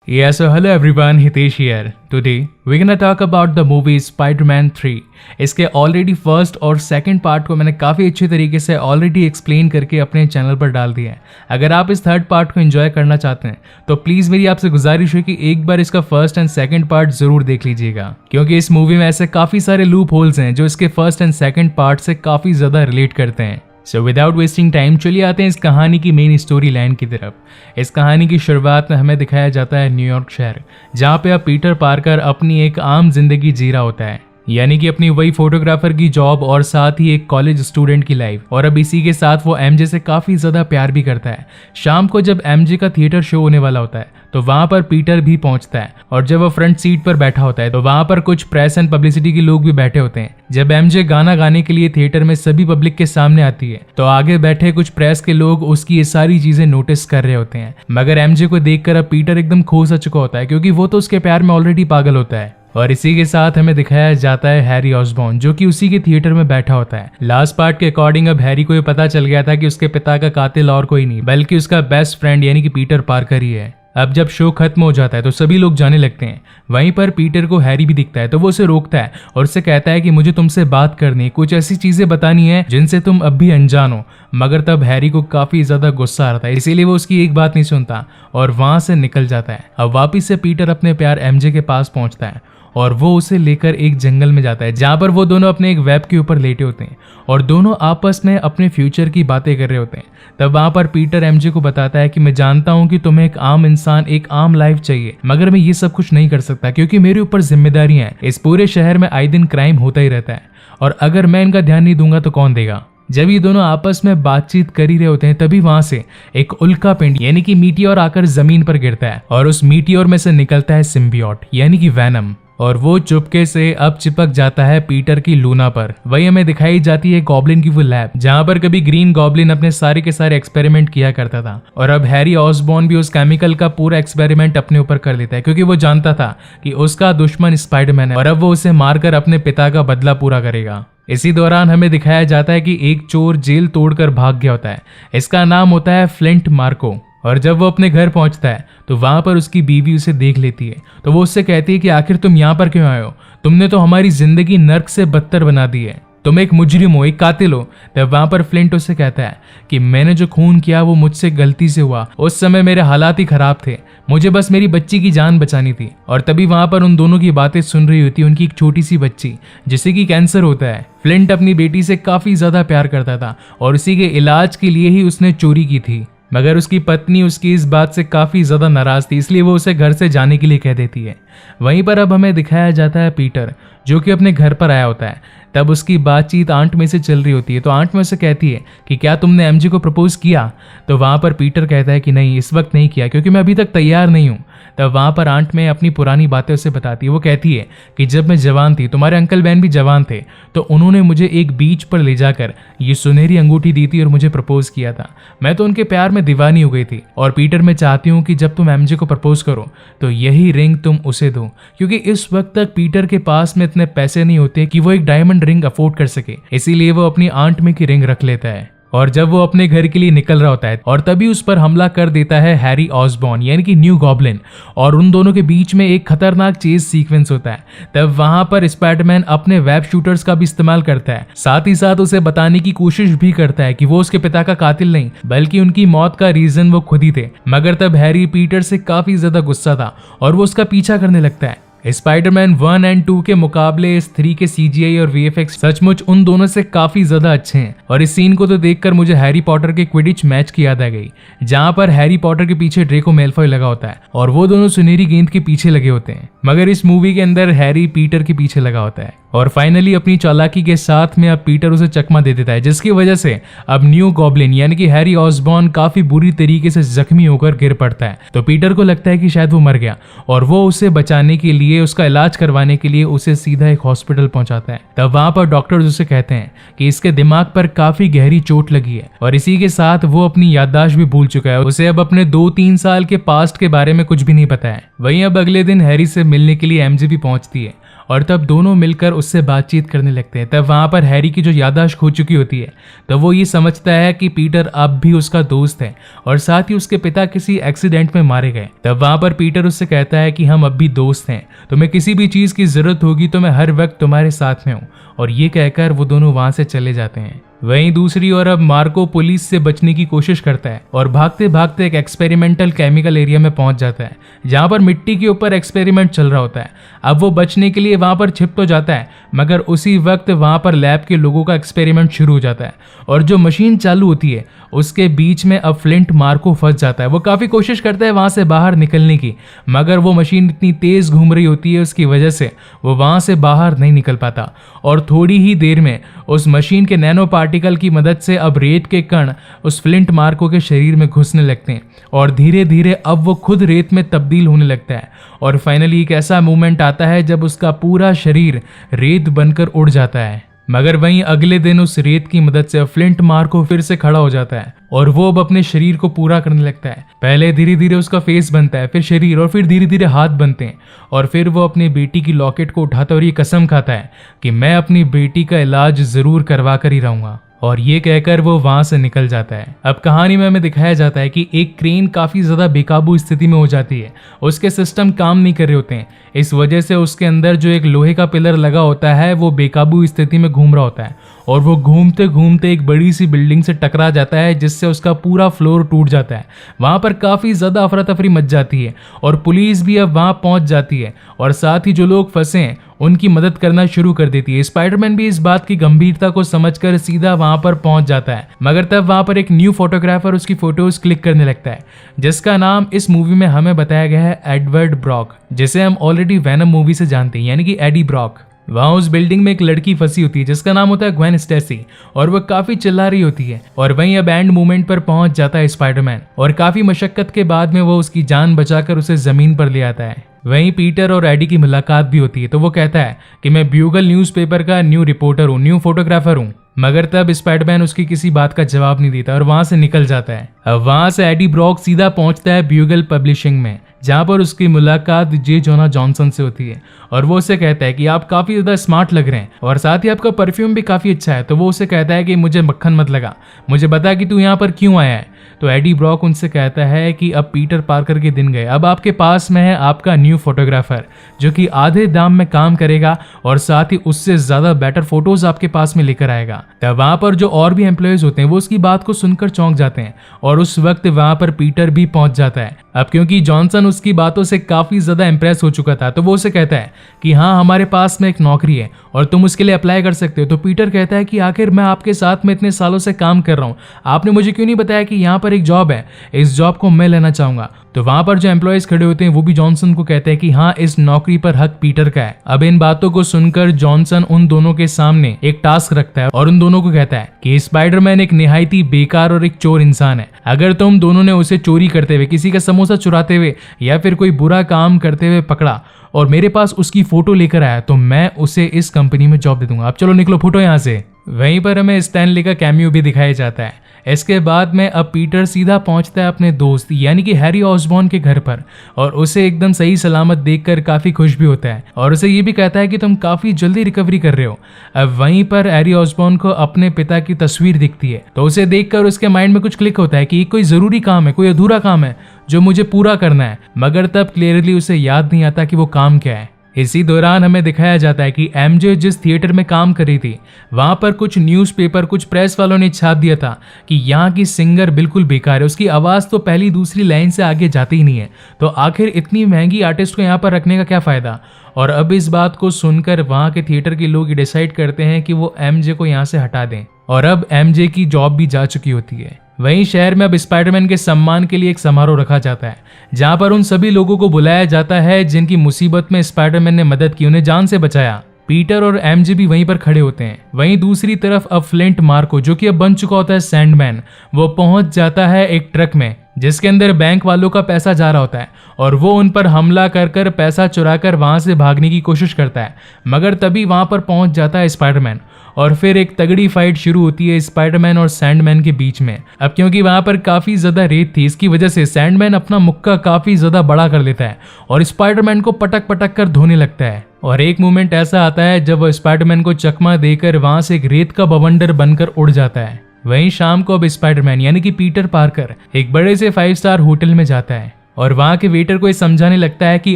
Yeah, so hello everyone, Hitesh here. Today we're gonna talk about the movie Spider-Man 3. इसके already first और second part को मैंने काफ़ी अच्छे तरीके से ऑलरेडी एक्सप्लेन करके अपने चैनल पर डाल दिया है। अगर आप इस थर्ड पार्ट को एंजॉय करना चाहते हैं तो प्लीज़ मेरी आपसे गुजारिश है कि एक बार इसका फर्स्ट एंड सेकंड पार्ट ज़रूर देख लीजिएगा, क्योंकि इस मूवी में ऐसे काफ़ी सारे लूप होल्स हैं जो इसके फर्स्ट एंड सेकंड पार्ट से काफ़ी ज़्यादा रिलेट करते हैं। सो विदाउट वेस्टिंग टाइम चलिए आते हैं इस कहानी की मेन स्टोरी लाइन की तरफ। इस कहानी की शुरुआत में हमें दिखाया जाता है न्यूयॉर्क शहर, जहाँ पे अब पीटर पार्कर अपनी एक आम जिंदगी जी रहा होता है, यानी कि अपनी वही फोटोग्राफर की जॉब और साथ ही एक कॉलेज स्टूडेंट की लाइफ। और अब इसी के साथ वो एमजे से काफ़ी ज़्यादा प्यार भी करता है। शाम को जब एमजे का थिएटर शो होने वाला होता है तो वहाँ पर पीटर भी पहुँचता है, और जब वो फ्रंट सीट पर बैठा होता है तो वहाँ पर कुछ प्रेस एंड पब्लिसिटी के लोग भी बैठे होते हैं। जब एमजे गाना गाने के लिए थिएटर में सभी पब्लिक के सामने आती है तो आगे बैठे कुछ प्रेस के लोग उसकी ये सारी चीजें नोटिस कर रहे होते हैं, मगर एमजे को देखकर अब पीटर एकदम खो सा चुका होता है, क्योंकि वो तो उसके प्यार में ऑलरेडी पागल होता है। और इसी के साथ हमें दिखाया जाता है हैरी ऑसबॉर्न, जो कि उसी के थिएटर में बैठा होता है। लास्ट पार्ट के अकॉर्डिंग अब हैरी को ये पता चल गया था कि उसके पिता का कातिल और कोई नहीं बल्कि उसका बेस्ट फ्रेंड यानी कि पीटर पार्कर ही है। अब जब शो खत्म हो जाता है तो सभी लोग जाने लगते हैं। वहीं पर पीटर को हैरी भी दिखता है तो वो उसे रोकता है और उससे कहता है कि मुझे तुमसे बात करनी है, कुछ ऐसी चीजें बतानी है जिनसे तुम अब भी अनजान हो। मगर तब हैरी को काफी ज्यादा गुस्सा आता है, इसीलिए वो उसकी एक बात नहीं सुनता और वहां से निकल जाता है। अब वापिस से पीटर अपने प्यार एमजे के पास पहुंचता है और वो उसे लेकर एक जंगल में जाता है, जहाँ पर वो दोनों अपने एक वेब के ऊपर लेटे होते हैं और दोनों आपस में अपने फ्यूचर की बातें कर रहे होते हैं। तब वहाँ पर पीटर एमजे को बताता है कि मैं जानता हूँ कि तुम्हें एक आम इंसान, एक आम लाइफ चाहिए, मगर मैं ये सब कुछ नहीं कर सकता क्योंकि मेरे ऊपर जिम्मेदारियां हैं। इस पूरे शहर में आए दिन क्राइम होता ही रहता है और अगर मैं इनका ध्यान नहीं दूंगा तो कौन देगा। जब ये दोनों आपस में बातचीत कर ही रहे होते हैं तभी वहां से एक उल्का पिंड यानी कि मीटियोर आकर जमीन पर गिरता है और उस मीटियोर में से निकलता है सिम्बियोट यानी कि वैनम, और वो चुपके से अब चिपक जाता है पीटर की लूना पर। वही हमें दिखाई जाती है गॉब्लिन की वो लैब, जहाँ पर कभी ग्रीन गॉब्लिन अपने सारे के सारे एक्सपेरिमेंट किया करता था, और अब हैरी ऑसबॉर्न भी उस केमिकल का पूरा एक्सपेरिमेंट अपने ऊपर कर लेता है, क्योंकि वो जानता था कि उसका दुश्मन स्पाइडरमैन है और अब वो उसे मारकर अपने पिता का बदला पूरा करेगा। इसी दौरान हमें दिखाया जाता है कि एक चोर जेल तोड़कर भाग गया होता है। इसका नाम होता है फ्लिंट मार्को, और जब वो अपने घर पहुंचता है तो वहां पर उसकी बीवी उसे देख लेती है तो वो उससे कहती है कि आखिर तुम यहाँ पर क्यों आए हो, तुमने तो हमारी जिंदगी नर्क से बदतर बना दी है, तुम एक मुजरिम हो, एक कातिल हो। तब वहां पर फ्लिंट उससे कहता है कि मैंने जो खून किया वो मुझसे गलती से हुआ, उस समय मेरे हालात ही खराब थे, मुझे बस मेरी बच्ची की जान बचानी थी। और तभी वहां पर उन दोनों की बातें सुन रही होती है उनकी एक छोटी सी बच्ची जिसे कि कैंसर होता है। फ्लिंट अपनी बेटी से काफी ज्यादा प्यार करता था और उसी के इलाज के लिए ही उसने चोरी की थी, मगर उसकी पत्नी उसकी इस बात से काफी ज्यादा नाराज थी, इसलिए वो उसे घर से जाने के लिए कह देती है। वहीं पर अब हमें दिखाया जाता है पीटर, जो कि अपने घर पर आया होता है। तब उसकी बातचीत आंट में से चल रही होती है तो आंट में से कहती है कि क्या तुमने एमजे को प्रपोज किया। तो वहां पर पीटर कहता है कि नहीं, इस वक्त नहीं किया क्योंकि मैं अभी तक तैयार नहीं हूँ। तब वहां पर आंट में अपनी पुरानी बातें उसे बताती है। वो कहती है कि जब मैं जवान थी, तुम्हारे अंकल बहन भी जवान थे, तो उन्होंने मुझे एक बीच पर ले जाकर ये सुनहरी अंगूठी दी थी और मुझे प्रपोज किया था। मैं तो उनके प्यार में दीवानी हो गई थी और पीटर मैं चाहती हूँ कि जब तुम एमजे को प्रपोज करो तो यही रिंग तुम उसे दो, क्योंकि इस वक्त तक पीटर के पास में इतने पैसे नहीं होते कि वो एक डायमंड रिंग अफोर्ड कर सके, इसीलिए वो अपनी आंट में की रिंग रख लेता है। और जब वो अपने घर के लिए निकल रहा होता है और तभी उस पर हमला कर देता है हैरी ऑसबॉर्न यानी कि न्यू गॉब्लिन, और उन दोनों के बीच में एक खतरनाक चेज सीक्वेंस होता है। तब वहां पर स्पाइडरमैन अपने वेब शूटर्स का भी इस्तेमाल करता है, साथ ही साथ उसे बताने की कोशिश भी करता है कि वो उसके पिता का कातिल नहीं बल्कि उनकी मौत का रीजन वो खुद ही थे। मगर तब हैरी पीटर से काफी ज्यादा गुस्सा था और वो उसका पीछा करने लगता है। स्पाइडरमैन 1 और 2 के मुकाबले इस 3 के CGI और VFX सचमुच उन दोनों से काफी ज्यादा अच्छे हैं। और इस सीन को तो देखकर मुझे हैरी पॉटर के क्विडिच मैच की याद आ गई, जहां पर हैरी पॉटर के पीछे ड्रेको मेलफॉय लगा होता है और वो दोनों सुनहरी गेंद के पीछे लगे होते हैं, मगर इस मूवी के अंदर हैरी पीटर के पीछे लगा होता है। और फाइनली अपनी चालाकी के साथ में अब पीटर उसे चकमा दे देता है, जिसकी वजह से अब न्यू गॉब्लिन यानी कि हैरी ऑसबॉर्न काफी बुरी तरीके से जख्मी होकर गिर पड़ता है। तो पीटर को लगता है कि शायद वो मर गया और वो उसे बचाने के लिए, उसका इलाज करवाने के लिए उसे सीधा एक हॉस्पिटल पहुंचाता है। तब वहां पर डॉक्टर्स उसे कहते हैं कि इसके दिमाग पर काफी गहरी चोट लगी है और इसी के साथ वो अपनी याददाश्त भी भूल चुका है, उसे अब अपने 2-3 साल के पास्ट के बारे में कुछ भी नहीं पता है। वहीं अब अगले दिन हैरी से मिलने के लिए एमजे भी पहुंचती है और तब दोनों मिलकर उससे बातचीत करने लगते हैं। तब वहाँ पर हैरी की जो याददाश्त खो चुकी होती है, तो वो ये समझता है कि पीटर अब भी उसका दोस्त है और साथ ही उसके पिता किसी एक्सीडेंट में मारे गए। तब वहाँ पर पीटर उससे कहता है कि हम अब भी दोस्त हैं, तुम्हें किसी भी चीज़ की ज़रूरत होगी तो मैं हर वक्त तुम्हारे साथ में हूँ। और ये कहकर वो दोनों वहाँ से चले जाते हैं। वहीं दूसरी ओर अब मार्को पुलिस से बचने की कोशिश करता है और भागते भागते एक एक्सपेरिमेंटल केमिकल एरिया में पहुंच जाता है, जहां पर मिट्टी के ऊपर एक्सपेरिमेंट चल रहा होता है। अब वो बचने के लिए वहां पर छिप तो जाता है, मगर उसी वक्त वहां पर लैब के लोगों का एक्सपेरिमेंट शुरू हो जाता है और जो मशीन चालू होती है उसके बीच में अब फ्लिंट मार्को फंस जाता है। वो काफी कोशिश करता है वहां से बाहर निकलने की, मगर वो मशीन इतनी तेज घूम रही होती है, उसकी वजह से वो वहां से बाहर नहीं निकल पाता। और थोड़ी ही देर में उस मशीन के नैनो पार्टिकल की मदद से अब रेत के कण उस फ्लिंट मार्को के शरीर में घुसने लगते हैं और धीरे धीरे अब वो खुद रेत में तब्दील होने लगता है। और फाइनली एक ऐसा मोमेंट आता है जब उसका पूरा शरीर रेत बनकर उड़ जाता है। मगर वहीं अगले दिन उस रेत की मदद से फ्लिंट मार्को फिर से खड़ा हो जाता है और वो अब अपने शरीर को पूरा करने लगता है। पहले धीरे धीरे उसका फेस बनता है, फिर शरीर, और फिर धीरे धीरे हाथ बनते हैं। और फिर वो अपनी बेटी की लॉकेट को उठाता है और ये कसम खाता है कि मैं अपनी बेटी का इलाज जरूर करवा कर ही रहूंगा। और ये कहकर वो वहां से निकल जाता है। अब कहानी में हमें दिखाया जाता है कि एक क्रेन काफी ज्यादा बेकाबू स्थिति में हो जाती है, उसके सिस्टम काम नहीं कर रहे होते हैं। इस वजह से उसके अंदर जो एक लोहे का पिलर लगा होता है वो बेकाबू स्थिति में घूम रहा होता है और वो घूमते घूमते एक बड़ी सी बिल्डिंग से टकरा जाता है, जिससे उसका पूरा फ्लोर टूट जाता है। वहां पर काफी ज्यादा अफरा तफरी मच जाती है और पुलिस भी अब वहां पहुंच जाती है और साथ ही जो लोग फंसे हैं उनकी मदद करना शुरू कर देती है। स्पाइडरमैन भी इस बात की गंभीरता को समझकर सीधा वहां पर पहुंच जाता है, मगर तब वहां पर एक न्यू फोटोग्राफर उसकी फोटोज क्लिक करने लगता है, जिसका नाम इस मूवी में हमें बताया गया है एडवर्ड ब्रॉक, जिसे हम ऑलरेडी वेनम मूवी से जानते हैं, यानी कि एडी ब्रॉक। वहां उस बिल्डिंग में एक लड़की फंसी होती है जिसका नाम होता है ग्वेन स्टेसी, और वह काफी चिल्ला रही होती है। और वहीं अब एंड मोमेंट पर पहुंच जाता है स्पाइडरमैन और काफी मशक्कत के बाद में वो उसकी जान बचाकर उसे जमीन पर ले आता है। वहीं पीटर और एडी की मुलाकात भी होती है, तो वो कहता है कि मैं ब्यूगल न्यूज़पेपर का न्यू रिपोर्टर हूँ, न्यू फोटोग्राफर हूँ। मगर तब स्पाइडरमैन उसकी किसी बात का जवाब नहीं देता और वहां से निकल जाता है। अब वहां से एडी ब्रॉक सीधा पहुंचता है ब्यूगल पब्लिशिंग में, जहां पर उसकी मुलाकात जे जोना जॉनसन से होती है और वो उसे कहता है कि आप काफी ज्यादा स्मार्ट लग रहे हैं और साथ ही आपका परफ्यूम भी काफी अच्छा है। तो वो उसे कहता है कि मुझे मक्खन मत लगा, मुझे बता कि तू यहाँ पर क्यों आया है। तो एडी ब्रॉक उनसे कहता है कि अब पीटर पार्कर के दिन गए, अब आपके पास में है आपका न्यू फोटोग्राफर जो कि आधे दाम में काम करेगा और साथ ही उससे ज्यादा बेटर फोटोज आपके पास में लेकर आएगा। तब वहां पर जो और भी एम्प्लॉयज होते हैं वो उसकी बात को सुनकर चौंक जाते हैं और उस वक्त वहां पर पीटर भी पहुंच जाता है। अब क्योंकि जॉनसन उसकी बातों से काफी ज्यादा इंप्रेस हो चुका था, तो वो उसे कहता है कि हाँ, हमारे पास में एक नौकरी है और तुम उसके लिए अप्लाई कर सकते हो। तो पीटर कहता है कि आखिर मैं आपके साथ में इतने सालों से काम कर रहा हूँ, आपने मुझे क्यों नहीं बताया कि यहाँ पर एक जॉब है, इस जॉब को मैं लेना चाहूंगा। तो वहां पर जो एम्प्लॉयज खड़े होते हैं वो भी जॉनसन को कहते हैं कि हाँ, इस नौकरी पर हक पीटर का है। अब इन बातों को सुनकर जॉनसन उन दोनों के सामने एक टास्क रखता है और उन दोनों को कहता है कि स्पाइडरमैन एक निहायत ही बेकार और एक चोर इंसान है। अगर तुम दोनों ने उसे चोरी करते हुए, किसी का समोसा चुराते हुए या फिर कोई बुरा काम करते हुए पकड़ा और मेरे पास उसकी फोटो लेकर आया, तो मैं उसे इस कंपनी में जॉब दे दूंगा। अब चलो निकलो, फुटो यहाँ से। वहीं पर हमें स्टैनली का कैमियो भी दिखाया जाता है। इसके बाद में अब पीटर सीधा पहुंचता है अपने दोस्त यानी कि हैरी ऑसबॉर्न के घर पर और उसे एकदम सही सलामत देखकर काफी खुश भी होता है और उसे ये भी कहता है कि तुम काफी जल्दी रिकवरी कर रहे हो। अब वहीं पर हैरी ऑसबॉर्न को अपने पिता की तस्वीर दिखती है, तो उसे देखकर उसके माइंड में कुछ क्लिक होता है कि कोई जरूरी काम है, कोई अधूरा काम है जो मुझे पूरा करना है, मगर तब क्लियरली उसे याद नहीं आता कि वो काम क्या है। इसी दौरान हमें दिखाया जाता है कि एमजे जिस थिएटर में काम कर रही थी वहां पर कुछ न्यूज़पेपर, कुछ प्रेस वालों ने छाप दिया था कि यहाँ की सिंगर बिल्कुल बेकार है, उसकी आवाज़ तो पहली दूसरी लाइन से आगे जाती ही नहीं है, तो आखिर इतनी महंगी आर्टिस्ट को यहाँ पर रखने का क्या फ़ायदा। और अब इस बात को सुनकर वहाँ के थिएटर के लोग डिसाइड करते हैं कि वो एमजे को यहाँ से हटा दें और अब एमजे की जॉब भी जा चुकी होती है। वहीं शहर में अब स्पाइडरमैन के सम्मान के लिए एक समारोह रखा जाता है जहां पर उन सभी लोगों को बुलाया जाता है जिनकी मुसीबत में स्पाइडरमैन ने मदद की, उन्हें जान से बचाया। पीटर और एमजे भी वहीं पर खड़े होते हैं। वहीं दूसरी तरफ अब फ्लिंट मार्को, जो कि अब बन चुका होता है सैंडमैन, वो पहुंच जाता है एक ट्रक में जिसके अंदर बैंक वालों का पैसा जा रहा होता है और वो उन पर हमला कर पैसा चुराकर वहां से भागने की कोशिश करता है, मगर तभी वहां पर पहुंच जाता है स्पाइडरमैन और फिर एक तगड़ी फाइट शुरू होती है स्पाइडरमैन और सैंडमैन के बीच में। अब क्योंकि वहां पर काफी ज्यादा रेत थी, इसकी वजह से सैंडमैन अपना मुक्का काफी ज्यादा बड़ा कर लेता है और स्पाइडरमैन को पटक पटक कर धोने लगता है। और एक मोमेंट ऐसा आता है जब वो स्पाइडरमैन को चकमा देकर वहां से एक रेत का बवंडर बनकर उड़ जाता है। वहीं शाम को अब स्पाइडरमैन यानी कि पीटर पार्कर एक बड़े से 5 स्टार होटल में जाता है और वहां के वेटर को ये समझाने लगता है कि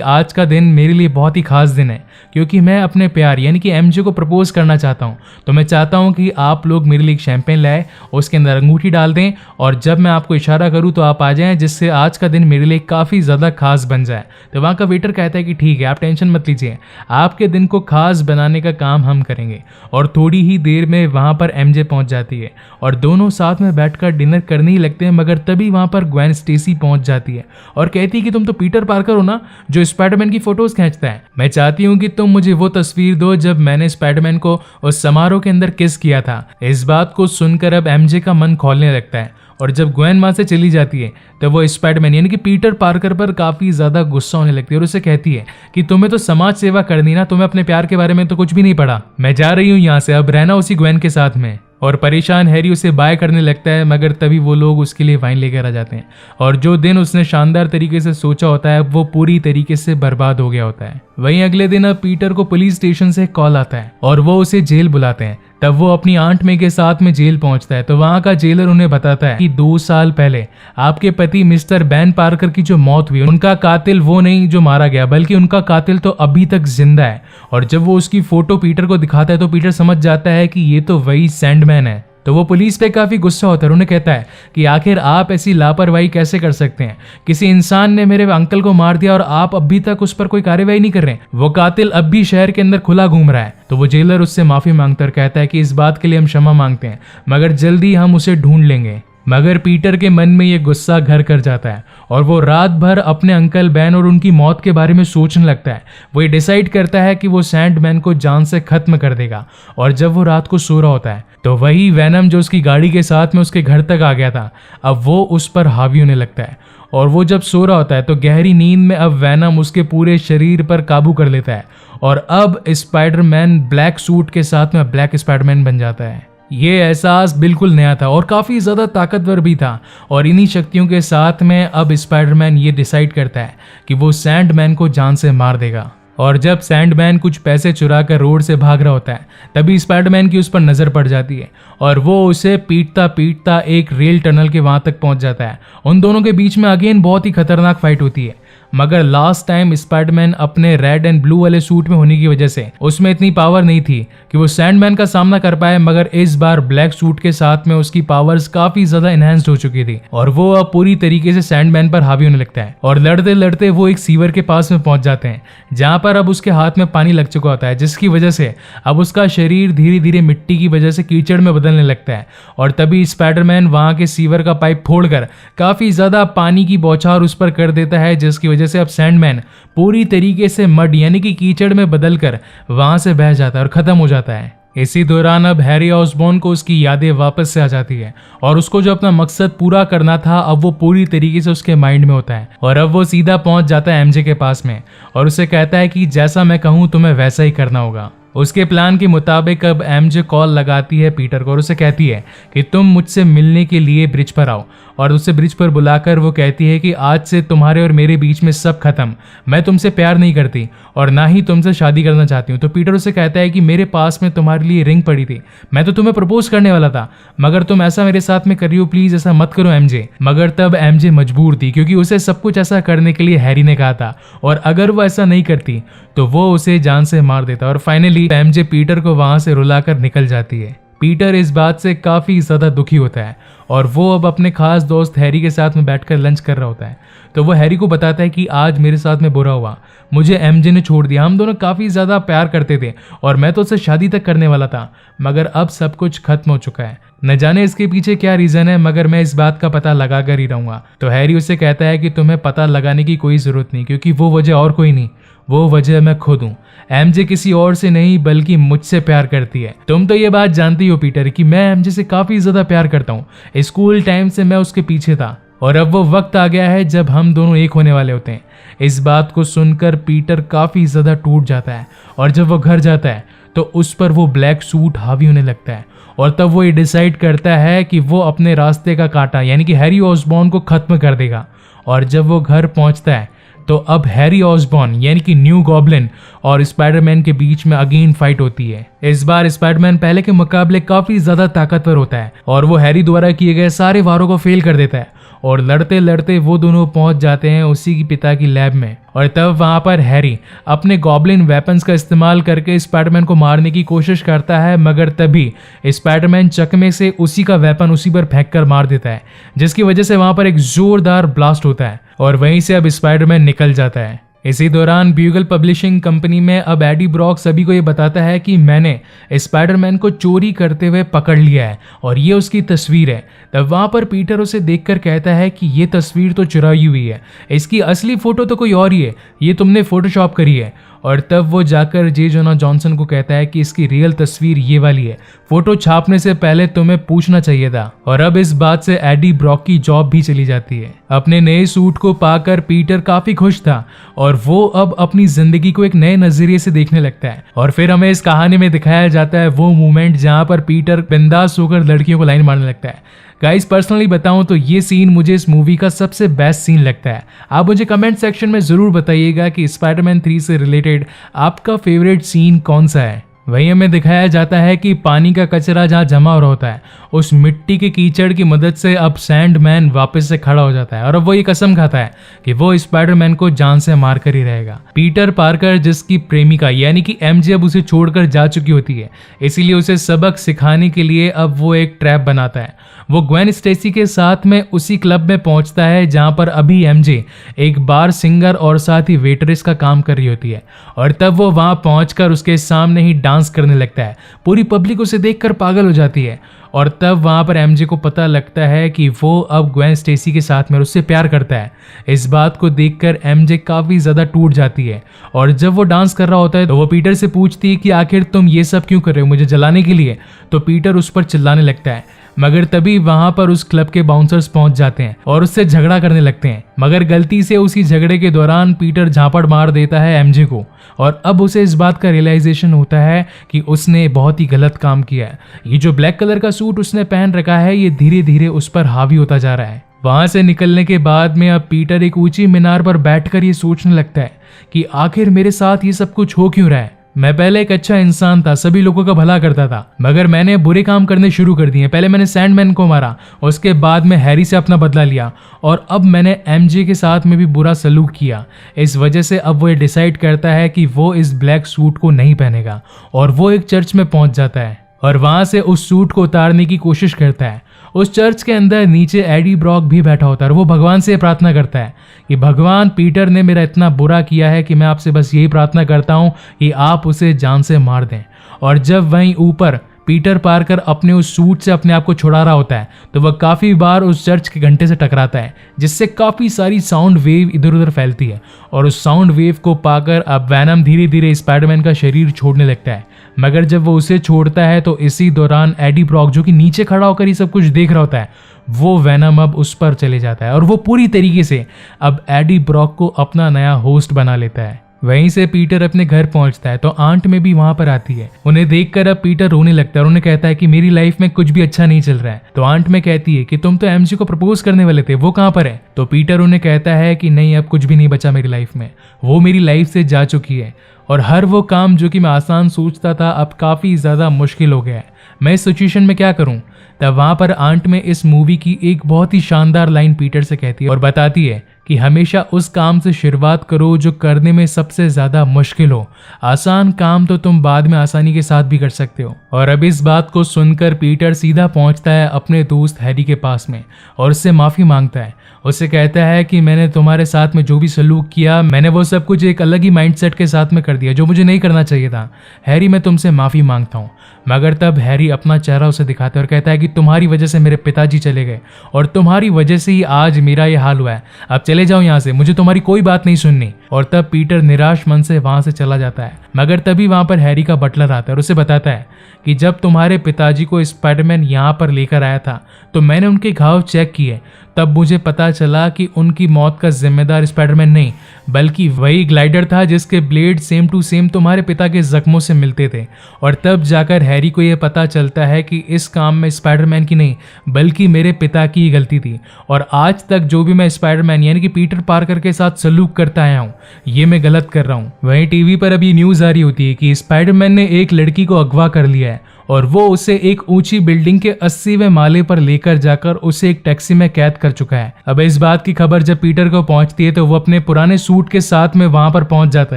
आज का दिन मेरे लिए बहुत ही खास दिन है, क्योंकि मैं अपने प्यार यानी कि एमजे को प्रपोज करना चाहता हूं। तो मैं चाहता हूं कि आप लोग मेरे लिए एक शैंपेन लाए, उसके अंदर अंगूठी डाल दें और जब मैं आपको इशारा करूं तो आप आ जाएं, जिससे आज का दिन मेरे लिए काफ़ी ज़्यादा खास बन जाए। तो वहाँ का वेटर कहता है कि ठीक है, आप टेंशन मत लीजिए, आपके दिन को खास बनाने का काम हम करेंगे। और थोड़ी ही देर में वहाँ पर एमजे पहुँच जाती है और दोनों साथ में बैठकर डिनर करने ही लगते हैं, मगर तभी वहाँ पर ग्वेन स्टेसी पहुँच जाती है और कहती है कि तुम तो पीटर पार्कर हो ना, जो स्पाइडरमैन की फोटोज खींचता है। मैं चाहती हूँ कि तुम मुझे वो तस्वीर दो जब मैंने स्पाइडरमैन को उस समारोह के अंदर किस किया था। इस बात को सुनकर अब एमजे का मन खोलने लगता है और जब ग्वेन वहां से चली जाती है तो वो स्पाइडरमैन यानी कि पीटर पार्कर पर काफी ज्यादा गुस्सा होने लगती है और उसे कहती है कि तुम्हें तो समाज सेवा करनी ना, तुम्हें अपने प्यार के बारे में तो कुछ भी नहीं पड़ा। मैं जा रही हूँ यहाँ से, अब रहना उसी ग्वेन के साथ में। और परेशान हैरी उसे बाय करने लगता है, मगर तभी वो लोग उसके लिए वाइन लेकर आ जाते हैं और जो दिन उसने शानदार तरीके से सोचा होता है वो पूरी तरीके से बर्बाद हो गया होता है। वहीं अगले दिन अब पीटर को पुलिस स्टेशन से कॉल आता है और वो उसे जेल बुलाते हैं। तब वो अपनी आंट मे के साथ में जेल पहुंचता है तो वहां का जेलर उन्हें बताता है कि 2 साल पहले आपके पति मिस्टर बैन पार्कर की जो मौत हुई, उनका कातिल वो नहीं जो मारा गया, बल्कि उनका कातिल तो अभी तक जिंदा है। और जब वो उसकी फोटो पीटर को दिखाता है तो पीटर समझ जाता है कि ये तो वही सैंडमैन है। तो वो पुलिस पे काफी गुस्सा होता है, उन्हें कहता है कि आखिर आप ऐसी लापरवाही कैसे कर सकते हैं, किसी इंसान ने मेरे अंकल को मार दिया और आप अभी तक उस पर कोई कार्यवाही नहीं कर रहे। वो कातिल अब भी शहर के अंदर खुला घूम रहा है। तो वो जेलर उससे माफी मांगता और कहता है कि इस बात के लिए हम क्षमा मांगते हैं, मगर जल्दी हम उसे ढूंढ लेंगे। मगर पीटर के मन में ये गुस्सा घर कर जाता है और वो रात भर अपने अंकल बैन और उनकी मौत के बारे में सोचने लगता है। वो ये डिसाइड करता है कि वो सैंडमैन को जान से खत्म कर देगा। और जब वो रात को सो रहा होता है तो वही वैनम जो उसकी गाड़ी के साथ में उसके घर तक आ गया था, अब वो उस पर हावी होने लगता है। और वो जब सो रहा होता है तो गहरी नींद में अब वैनम उसके पूरे शरीर पर काबू कर लेता है और अब स्पाइडरमैन ब्लैक सूट के साथ में ब्लैक स्पाइडरमैन बन जाता है। ये एहसास बिल्कुल नया था और काफ़ी ज़्यादा ताकतवर भी था। और इन्हीं शक्तियों के साथ में अब स्पाइडरमैन ये डिसाइड करता है कि वो सैंडमैन को जान से मार देगा। और जब सैंडमैन कुछ पैसे चुरा कर रोड से भाग रहा होता है तभी स्पाइडरमैन की उस पर नज़र पड़ जाती है और वो उसे पीटता पीटता एक रेल टनल के वहाँ तक पहुँच जाता है। उन दोनों के बीच में अगेन बहुत ही खतरनाक फाइट होती है, मगर लास्ट टाइम स्पाइडरमैन अपने रेड एंड ब्लू वाले सूट में होने की वजह से उसमें इतनी पावर नहीं थी कि वो सैंडमैन का सामना कर पाए, मगर इस बार ब्लैक सूट के साथ में उसकी पावर्स काफी ज्यादा एनहांस्ड हो चुकी थी और वो अब पूरी तरीके से सैंडमैन पर हावी होने लगता है। और लड़ते लड़ते वो एक सीवर के पास में पहुंच जाते हैं जहां पर अब उसके हाथ में पानी लग चुका होता है, जिसकी वजह से अब उसका शरीर धीरे धीरे मिट्टी की वजह से कीचड़ में बदलने लगता है। और तभी स्पाइडरमैन वहां के सीवर का पाइप फोड़कर काफी ज्यादा पानी की बौछार उस पर कर देता है, जिसकी वजह से अब सैंडमैन पूरी तरीके से मड यानी कि कीचड़ में बदलकर वहां से बह जाता है और खत्म हो जाता है। इसी दौरान अब हैरी ऑसबॉर्न को उसकी यादें वापस से आ जाती है और उसको जो अपना मकसद पूरा करना था अब वो पूरी तरीके से उसके माइंड में होता है। और अब वो सीधा पहुंच जाता है एमजे के पास में और उसे कहता है कि जैसा मैं कहूं तुम्हें वैसा ही करना होगा। उसके प्लान के मुताबिक अब एमजे कॉल लगाती है पीटर को और उसे कहती है कि तुम मुझसे मिलने के लिए ब्रिज पर आओ। और उसे ब्रिज पर बुलाकर वो कहती है कि आज से तुम्हारे और मेरे बीच में सब खत्म, मैं तुमसे प्यार नहीं करती और ना ही तुमसे शादी करना चाहती हूँ। तो पीटर उसे कहता है कि मेरे पास में तुम्हारे लिए रिंग पड़ी थी, मैं तो तुम्हें प्रपोज करने वाला था, मगर तुम ऐसा मेरे साथ में कर रही हो, प्लीज ऐसा मत करो एमजे। मगर तब एमजे मजबूर थी क्योंकि उसे सब कुछ ऐसा करने के लिए हैरी ने कहा था और अगर वो ऐसा नहीं करती तो वो उसे जान से मार देता। और फाइनली एमजे पीटर को वहां से रुलाकर निकल जाती है। पीटर इस बात से काफी ज्यादा दुखी होता है और वो अब अपने खास दोस्त हैरी के साथ में बैठकर लंच कर रहा होता है। तो वो हैरी को बताता है कि आज मेरे साथ में बुरा हुआ, मुझे एमजे ने छोड़ दिया, हम दोनों काफी ज्यादा प्यार करते थे और मैं तो उससे शादी तक करने वाला था, मगर अब सब कुछ खत्म हो चुका है। न जाने इसके पीछे क्या रीजन है, मगर मैं इस बात का पता लगा कर ही रहूंगा। तो हैरी उसे कहता है कि तुम्हें पता लगाने की कोई जरूरत नहीं, क्योंकि वो वजह और कोई नहीं, वो वजह मैं खुद हूँ। एमजे किसी और से नहीं बल्कि मुझसे प्यार करती है। तुम तो ये बात जानती हो पीटर कि मैं एमजे से काफी ज्यादा प्यार करता हूँ, स्कूल टाइम से मैं उसके पीछे था और अब वो वक्त आ गया है जब हम दोनों एक होने वाले होते हैं। इस बात को सुनकर पीटर काफ़ी ज़्यादा टूट जाता है और जब वो घर जाता है तो उस पर वो ब्लैक सूट हावी होने लगता है और तब वो ये डिसाइड करता है कि वो अपने रास्ते का कांटा यानी कि हैरी ऑसबॉर्न को ख़त्म कर देगा। और जब वो घर पहुंचता है तो अब हैरी ऑसबॉर्न यानी कि न्यू गॉब्लिन और स्पाइडरमैन के बीच में अगेन फाइट होती है। इस बार स्पाइडरमैन पहले के मुकाबले काफ़ी ज़्यादा ताकतवर होता है और वो हैरी द्वारा किए गए सारे वारों को फेल कर देता है और लड़ते लड़ते वो दोनों पहुंच जाते हैं उसी की पिता की लैब में। और तब वहां पर हैरी अपने गॉब्लिन वेपन्स का इस्तेमाल करके स्पाइडरमैन को मारने की कोशिश करता है, मगर तभी स्पाइडरमैन चकमे से उसी का वेपन उसी पर फेंक कर मार देता है, जिसकी वजह से वहां पर एक जोरदार ब्लास्ट होता है और वहीं से अब स्पाइडरमैन निकल जाता है। इसी दौरान ब्यूगल पब्लिशिंग कंपनी में अब एडी ब्रॉक सभी को ये बताता है कि मैंने स्पाइडरमैन को चोरी करते हुए पकड़ लिया है और ये उसकी तस्वीर है। तब वहाँ पर पीटर उसे देखकर कहता है कि ये तस्वीर तो चुराई हुई है, इसकी असली फोटो तो कोई और ही है, ये तुमने फोटोशॉप करी है। और तब वो जाकर जे जोना जॉनसन को कहता है कि इसकी रियल तस्वीर ये वाली है, फोटो छापने से पहले तुम्हें पूछना चाहिए था। और अब इस बात से एडी ब्रॉक की जॉब भी चली जाती है। अपने नए सूट को पाकर पीटर काफी खुश था और वो अब अपनी जिंदगी को एक नए नजरिए से देखने लगता है। और फिर हमें इस कहानी में दिखाया जाता है वो मोमेंट जहाँ पर पीटर बिंदास होकर लड़कियों को लाइन मारने लगता है। गाइस पर्सनली बताऊं तो ये सीन मुझे इस मूवी का सबसे बेस्ट सीन लगता है। आप मुझे कमेंट सेक्शन में जरूर बताइएगा कि स्पाइडरमैन 3 से रिलेटेड आपका फेवरेट सीन कौन सा है। वहीं हमें दिखाया जाता है कि पानी का कचरा जहाँ जमा हो रहा होता है, उस मिट्टी के कीचड़ की मदद से अब सैंडमैन वापस से खड़ा हो जाता है और अब वो ये कसम खाता है कि वो स्पाइडरमैन को जान से मार कर ही रहेगा। पीटर पार्कर जिसकी प्रेमिका यानी कि एमजे अब उसे छोड़कर जा चुकी होती है, इसीलिए उसे सबक सिखाने के लिए अब वो एक ट्रैप बनाता है। वो ग्वेन स्टेसी के साथ में उसी क्लब में पहुंचता है जहां पर अभी एमजे एक बार सिंगर और साथ ही वेटरेस का काम कर रही होती है। और तब वो वहां पहुंचकर उसके सामने ही डांस करने लगता है। पूरी पब्लिक उसे देखकर पागल हो जाती है और तब वहां पर एमजे को पता लगता है कि वो अब ग्वेन स्टेसी के साथ में उससे प्यार करता है। इस बात को देखकर एमजे काफी ज्यादा टूट जाती है और जब वो डांस कर रहा होता है तो वो पीटर से पूछती है कि आखिर तुम ये सब क्यों कर रहे हो, मुझे जलाने के लिए? तो पीटर उस पर चिल्लाने लगता है, मगर तभी वहां पर उस क्लब के बाउंसर्स पहुंच जाते हैं और उससे झगड़ा करने लगते हैं। मगर गलती से उसी झगड़े के दौरान पीटर झापड़ मार देता है एमजे को और अब उसे इस बात का रियलाइजेशन होता है कि उसने बहुत ही गलत काम किया है। ये जो ब्लैक कलर का सूट उसने पहन रखा है ये धीरे धीरे उस पर हावी होता जा रहा है। वहां से निकलने के बाद में अब पीटर एक ऊंची मीनार पर बैठकर ये सोचने लगता है कि आखिर मेरे साथ ये सब कुछ हो क्यों रहा है। मैं पहले एक अच्छा इंसान था, सभी लोगों का भला करता था, मगर मैंने बुरे काम करने शुरू कर दिए। पहले मैंने सैंडमैन को मारा, उसके बाद में हैरी से अपना बदला लिया और अब मैंने एमजे के साथ में भी बुरा सलूक किया। इस वजह से अब वो ये डिसाइड करता है कि वो इस ब्लैक सूट को नहीं पहनेगा और वो एक चर्च में पहुंच जाता है और वहां से उस सूट को उतारने की कोशिश करता है। उस चर्च के अंदर नीचे एडी ब्रॉक भी बैठा होता है और वो भगवान से प्रार्थना करता है कि भगवान, पीटर ने मेरा इतना बुरा किया है कि मैं आपसे बस यही प्रार्थना करता हूं कि आप उसे जान से मार दें। और जब वहीं ऊपर पीटर पार्कर अपने उस सूट से अपने आप को छुड़ा रहा होता है तो वह काफ़ी बार उस चर्च के घंटे से टकराता है, जिससे काफ़ी सारी साउंड वेव इधर उधर फैलती है और उस साउंड वेव को पाकर अब वैनम धीरे धीरे स्पाइडरमैन का शरीर छोड़ने लगता है। मगर जब वो उसे छोड़ता है तो इसी दौरान एडी ब्रॉक जो कि नीचे खड़ा होकर ये सब कुछ देख रहा होता है, वो वैनम अब उस पर चले जाता है और वो पूरी तरीके से अब एडी ब्रॉक को अपना नया होस्ट बना लेता है। वहीं से पीटर अपने घर पहुंचता है तो आंट में भी वहां पर आती है। उन्हें देखकर अब पीटर रोने लगता है और उन्हें कहता है कि मेरी लाइफ में कुछ भी अच्छा नहीं चल रहा है। तो आंट में कहती है कि तुम तो एमजे को प्रपोज करने वाले थे, वो कहां पर है? तो पीटर उन्हें कहता है कि नहीं, अब कुछ भी नहीं बचा मेरी लाइफ में, वो मेरी लाइफ से जा चुकी है और हर वो काम जो कि मैं आसान सोचता था अब काफी ज्यादा मुश्किल हो गया है। मैं इस सिचुएशन में क्या करूं? तब वहां पर आंट में इस मूवी की एक बहुत ही शानदार लाइन पीटर से कहती है और बताती है कि हमेशा उस काम से शुरुआत करो जो करने में सबसे ज्यादा मुश्किल हो। आसान काम तो तुम बाद में आसानी के साथ भी कर सकते हो। और अब इस बात को सुनकर पीटर सीधा पहुंचता है अपने दोस्त हैरी के पास में और उससे माफी मांगता है। उससे कहता है कि मैंने तुम्हारे साथ में जो भी सलूक किया, मैंने वो सब कुछ एक अलग ही माइंडसेट के साथ में कर दिया जो मुझे नहीं करना चाहिए था। हैरी, मैं तुमसे माफी मांगता हूँ। मगर तब हैरी अपना चेहरा उसे दिखाता है और कहता है कि तुम्हारी वजह से मेरे पिताजी चले गए और तुम्हारी वजह से ही आज मेरा ये हाल हुआ है। अब चले जाओ यहाँ से, मुझे तुम्हारी कोई बात नहीं सुननी। और तब पीटर निराश मन से वहां से चला जाता है। मगर तभी वहां पर हैरी का बटलर आता है और उसे बताता है कि जब तुम्हारे पिताजी को स्पाइडरमैन यहाँ पर लेकर आया था तो मैंने उनके घाव चेक किए तब मुझे पता चला कि उनकी मौत का जिम्मेदार स्पाइडरमैन नहीं बल्कि वही ग्लाइडर था जिसके ब्लेड सेम टू सेम तुम्हारे पिता के जख्मों से मिलते थे। और तब जाकर हैरी को यह पता चलता है कि इस काम में स्पाइडरमैन की नहीं बल्कि मेरे पिता की ही गलती थी, और आज तक जो भी मैं स्पाइडरमैन यानी कि पीटर पार्कर के साथ सलूक करता आया हूँ ये मैं गलत कर रहा हूँ। वहीं टीवी पर अभी न्यूज आ रही होती है कि स्पाइडरमैन ने एक लड़की को अगवा कर लिया है और वो उसे एक ऊंची बिल्डिंग के 80वें माले पर लेकर जाकर उसे एक टैक्सी में कैद कर चुका है। अब इस बात की खबर जब पीटर को पहुंचती है तो वो अपने पुराने सूट के साथ में वहां पर पहुंच जाता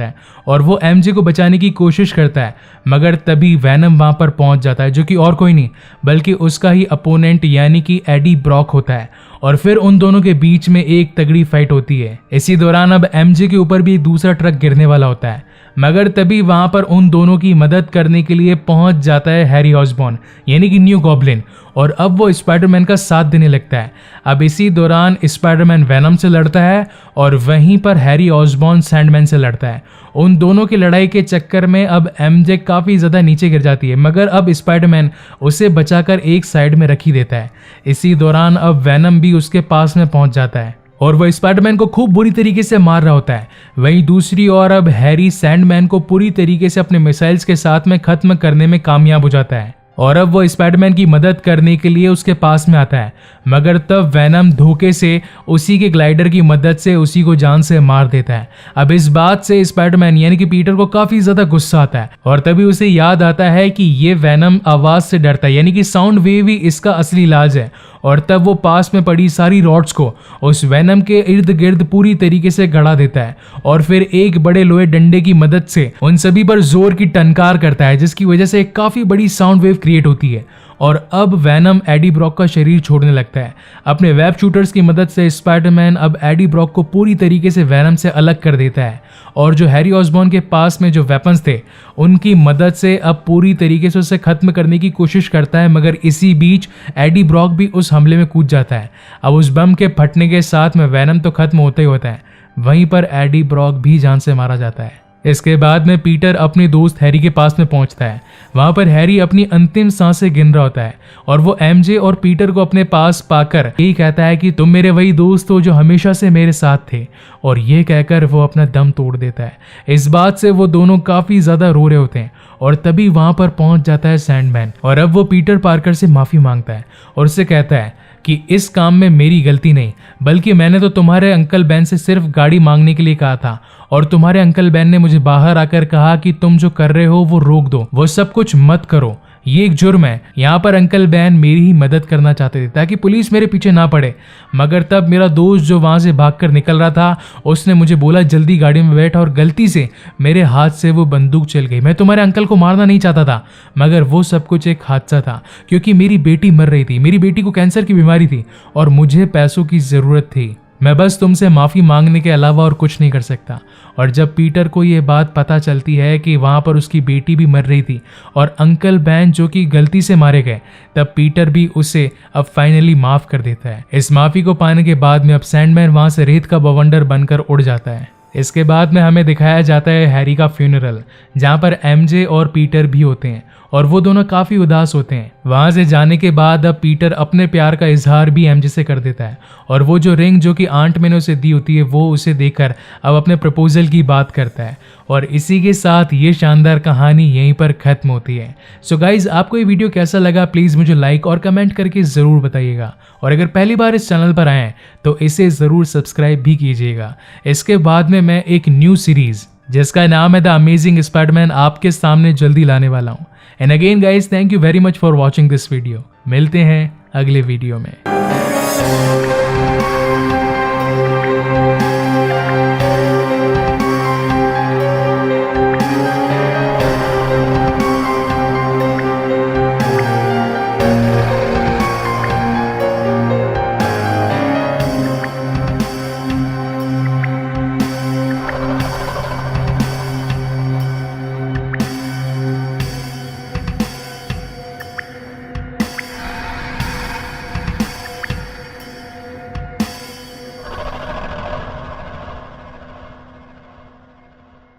है और वो एमजे को बचाने की कोशिश करता है, मगर तभी वैनम वहां पर पहुंच जाता है जो कि और कोई नहीं बल्कि उसका ही अपोनेंट यानी कि एडी ब्रॉक होता है। और फिर उन दोनों के बीच में एक तगड़ी फाइट होती है। इसी दौरान अब एमजे के ऊपर भी एक दूसरा ट्रक गिरने वाला होता है, मगर तभी वहां पर उन दोनों की मदद करने के लिए पहुंच जाता है हैरी ऑसबॉर्न यानी कि न्यू गॉब्लिन, और अब वो स्पाइडरमैन का साथ देने लगता है। अब इसी दौरान स्पाइडरमैन वेनम से लड़ता है और वहीं पर हैरी ऑसबॉर्न सैंडमैन से लड़ता है। उन दोनों की लड़ाई के चक्कर में अब एमजे काफी ज्यादा नीचे गिर जाती है, मगर अब स्पाइडरमैन उसे बचाकर एक साइड में रख ही देता है। इसी दौरान अब वेनम भी उसके पास में पहुंच जाता है और वह स्पाइडरमैन को खूब बुरी तरीके से मार रहा होता है। वहीं दूसरी ओर अब हैरी सैंडमैन को पूरी तरीके से अपने मिसाइल्स के साथ में खत्म करने में कामयाब हो जाता है और अब वो स्पाइडरमैन की मदद करने के लिए उसके पास में आता है, मगर तब वेनम धोखे से उसी के ग्लाइडर की मदद से उसी को जान से मार देता है। अब इस बात से स्पाइडरमैन यानी कि पीटर को काफी ज्यादा गुस्सा आता है और तभी उसे याद आता है कि ये वेनम आवाज से डरता है यानी कि साउंड वेव ही इसका असली इलाज है। और तब वो पास में पड़ी सारी रॉड्स को उस वेनम के इर्द गिर्द पूरी तरीके से गड़ा देता है और फिर एक बड़े लोहे डंडे की मदद से उन सभी पर जोर की टंकार करता है, जिसकी वजह से एक काफी बड़ी साउंड वेव क्रिएट होती है। और अब वेनम एडी ब्रॉक का शरीर छोड़ने लगता है। अपने वेब शूटर्स की मदद से स्पाइडरमैन अब एडी ब्रॉक को पूरी तरीके से वेनम से अलग कर देता है और जो हैरी ऑसबॉर्न के पास में जो वेपन्स थे उनकी मदद से अब पूरी तरीके से उसे खत्म करने की कोशिश करता है, मगर इसी बीच एडी ब्रॉक भी उस हमले में कूद जाता है। अब उस बम के फटने के साथ में वेनम तो खत्म होता ही होता है, वहीं पर एडी ब्रॉक भी जान से मारा जाता है। इसके बाद में पीटर अपने दोस्त हैरी के पास में पहुंचता है। वहां पर हैरी अपनी अंतिम सांसें गिन रहा होता है और वो एमजे और पीटर को अपने पास पाकर यही कहता है कि तुम मेरे वही दोस्त हो जो हमेशा से मेरे साथ थे, और ये कहकर वो अपना दम तोड़ देता है। इस बात से वो दोनों काफी ज्यादा रो रहे होते हैं और तभी वहां पर पहुंच जाता है सैंडमैन और अब वो पीटर पार्कर से माफी मांगता है और उससे कहता है कि इस काम में मेरी गलती नहीं बल्कि मैंने तो तुम्हारे अंकल बैन से सिर्फ गाड़ी मांगने के लिए कहा था और तुम्हारे अंकल बैन ने मुझे बाहर आकर कहा कि तुम जो कर रहे हो वो रोक दो, वो सब कुछ मत करो, ये एक जुर्म है। यहाँ पर अंकल बैन मेरी ही मदद करना चाहते थे ताकि पुलिस मेरे पीछे ना पड़े, मगर तब मेरा दोस्त जो वहां से भागकर निकल रहा था उसने मुझे बोला जल्दी गाड़ी में बैठ, और गलती से मेरे हाथ से वो बंदूक चल गई। मैं तुम्हारे अंकल को मारना नहीं चाहता था, मगर वो सब कुछ एक हादसा था क्योंकि मेरी बेटी मर रही थी, मेरी बेटी को कैंसर की बीमारी थी और मुझे पैसों की जरूरत थी। मैं बस तुमसे माफी मांगने के अलावा और कुछ नहीं कर सकता। और जब पीटर को ये बात पता चलती है कि वहां पर उसकी बेटी भी मर रही थी और अंकल बैन जो कि गलती से मारे गए, तब पीटर भी उसे अब फाइनली माफ कर देता है। इस माफी को पाने के बाद में अब सैंडमैन वहां से रेत का बवंडर बनकर उड़ जाता है। इसके बाद में हमें दिखाया जाता है हैरी का फ्यूनरल, जहां पर एमजे और पीटर भी होते हैं और वो दोनों काफी उदास होते हैं। वहां से जाने के बाद अब पीटर अपने प्यार का इजहार भी एमजे से कर देता है और वो जो रिंग जो कि आंट मैंने उसे दी होती है वो उसे देकर अब अपने प्रपोजल की बात करता है। और इसी के साथ ये शानदार कहानी यहीं पर खत्म होती है। सो गाइज, आपको ये वीडियो कैसा लगा प्लीज मुझे लाइक और कमेंट करके जरूर बताइएगा, और अगर पहली बार इस चैनल पर आए तो इसे जरूर सब्सक्राइब भी कीजिएगा। इसके बाद में मैं एक न्यू सीरीज जिसका नाम है द अमेजिंग स्पाइडरमैन आपके सामने जल्दी लाने वाला हूँ। And again guys, thank you very much for watching this video. मिलते हैं अगले वीडियो में।